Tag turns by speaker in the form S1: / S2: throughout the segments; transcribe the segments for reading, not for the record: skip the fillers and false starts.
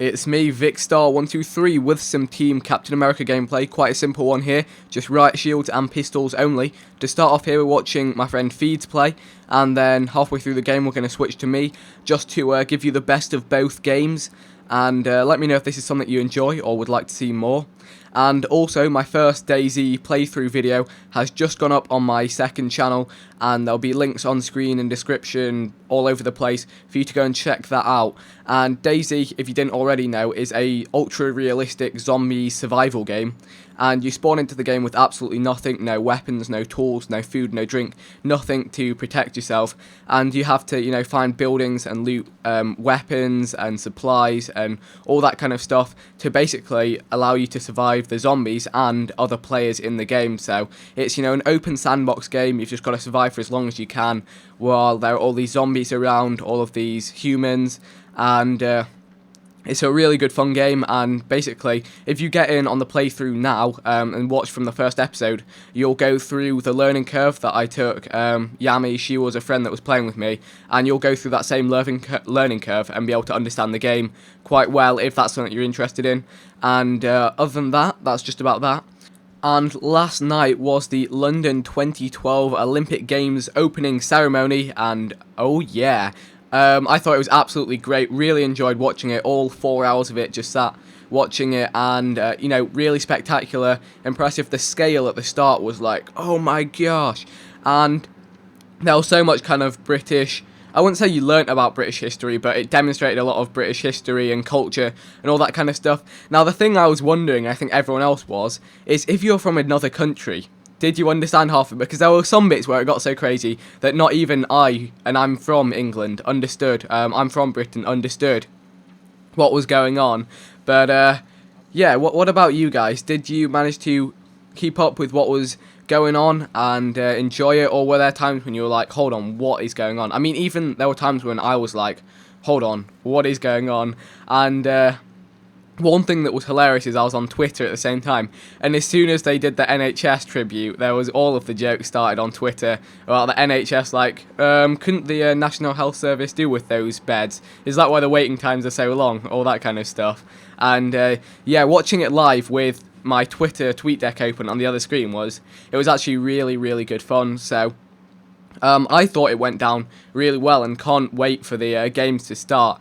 S1: It's me, Vikkstar123, with some Team Captain America gameplay. Quite a simple one here, just riot shields and pistols only. To start off here, we're watching my friend Feeds play, and then halfway through the game we're going to switch to me, just to give you the best of both games, and let me know if this is something you enjoy or would like to see more. And also, my first DayZ playthrough video has just gone up on my second channel, and there'll be links on screen and description all over the place for you to go and check that out. And DayZ, if you didn't already know, is a ultra-realistic zombie survival game, and you spawn into the game with absolutely nothing, no weapons, no tools, no food, no drink, nothing to protect yourself, and you have to, find buildings and loot weapons and supplies and all that kind of stuff to basically allow you to survive the zombies and other players in the game. So it's, an open sandbox game. You've just got to survive for as long as you can while there are all these zombies around, all of these humans, and it's a really good fun game. And basically, if you get in on the playthrough now and watch from the first episode, you'll go through the learning curve that I took. Yami, she was a friend that was playing with me, and you'll go through that same learning curve and be able to understand the game quite well if that's something you're interested in. And other than that, that's just about that. And last night was the London 2012 Olympic Games opening ceremony, and oh yeah, I thought it was absolutely great. Really enjoyed watching it, all 4 hours of it, just sat watching it, and really spectacular, impressive. The scale at the start was like, oh my gosh, and there was so much kind of British, I wouldn't say you learnt about British history, but it demonstrated a lot of British history and culture and all that kind of stuff. Now, the thing I was wondering, I think everyone else was, is if you're from another country, did you understand half of it? Because there were some bits where it got so crazy that not even I, and I'm from England, understood. I'm from Britain, understood what was going on. But yeah, what about you guys? Did you manage to keep up with what was going on and enjoy it, or were there times when you were like, hold on, what is going on? I mean, even there were times when I was like, hold on, what is going on? And one thing that was hilarious is I was on Twitter at the same time, and as soon as they did the NHS tribute, there was all of the jokes started on Twitter about the NHS, like, couldn't the National Health Service do with those beds? Is that why the waiting times are so long? All that kind of stuff. And yeah, watching it live with my Twitter tweet deck open on the other screen was actually really, really good fun. So I thought it went down really well and can't wait for the games to start.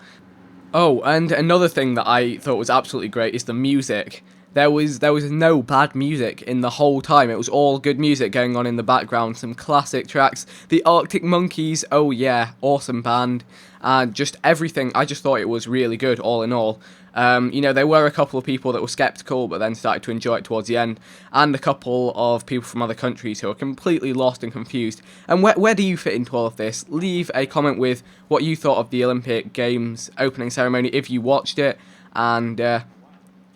S1: Oh, and another thing that I thought was absolutely great is the music. There was no bad music in the whole time. It was all good music going on in the background, some classic tracks. The Arctic Monkeys, oh yeah, awesome band, and just everything. I just thought it was really good all in all. There were a couple of people that were skeptical but then started to enjoy it towards the end, and a couple of people from other countries who are completely lost and confused. And where do you fit into all of this? Leave a comment with what you thought of the Olympic Games opening ceremony if you watched it. And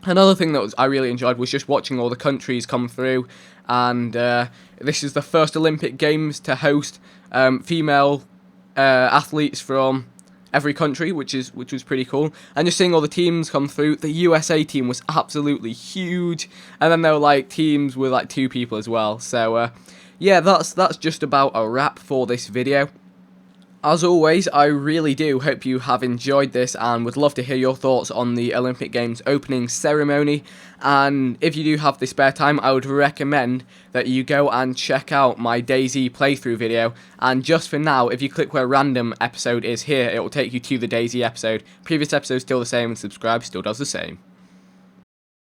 S1: another thing that I really enjoyed was just watching all the countries come through, and this is the first Olympic Games to host female athletes from every country, which was pretty cool. And just seeing all the teams come through. The USA team was absolutely huge, and then there were like teams with like 2 people as well. So yeah, that's just about a wrap for this video. As always, I really do hope you have enjoyed this and would love to hear your thoughts on the Olympic Games opening ceremony. And if you do have the spare time, I would recommend that you go and check out my DayZ playthrough video. And just for now, if you click where random episode is here, it will take you to the DayZ episode. Previous episode still the same, and subscribe still does the same.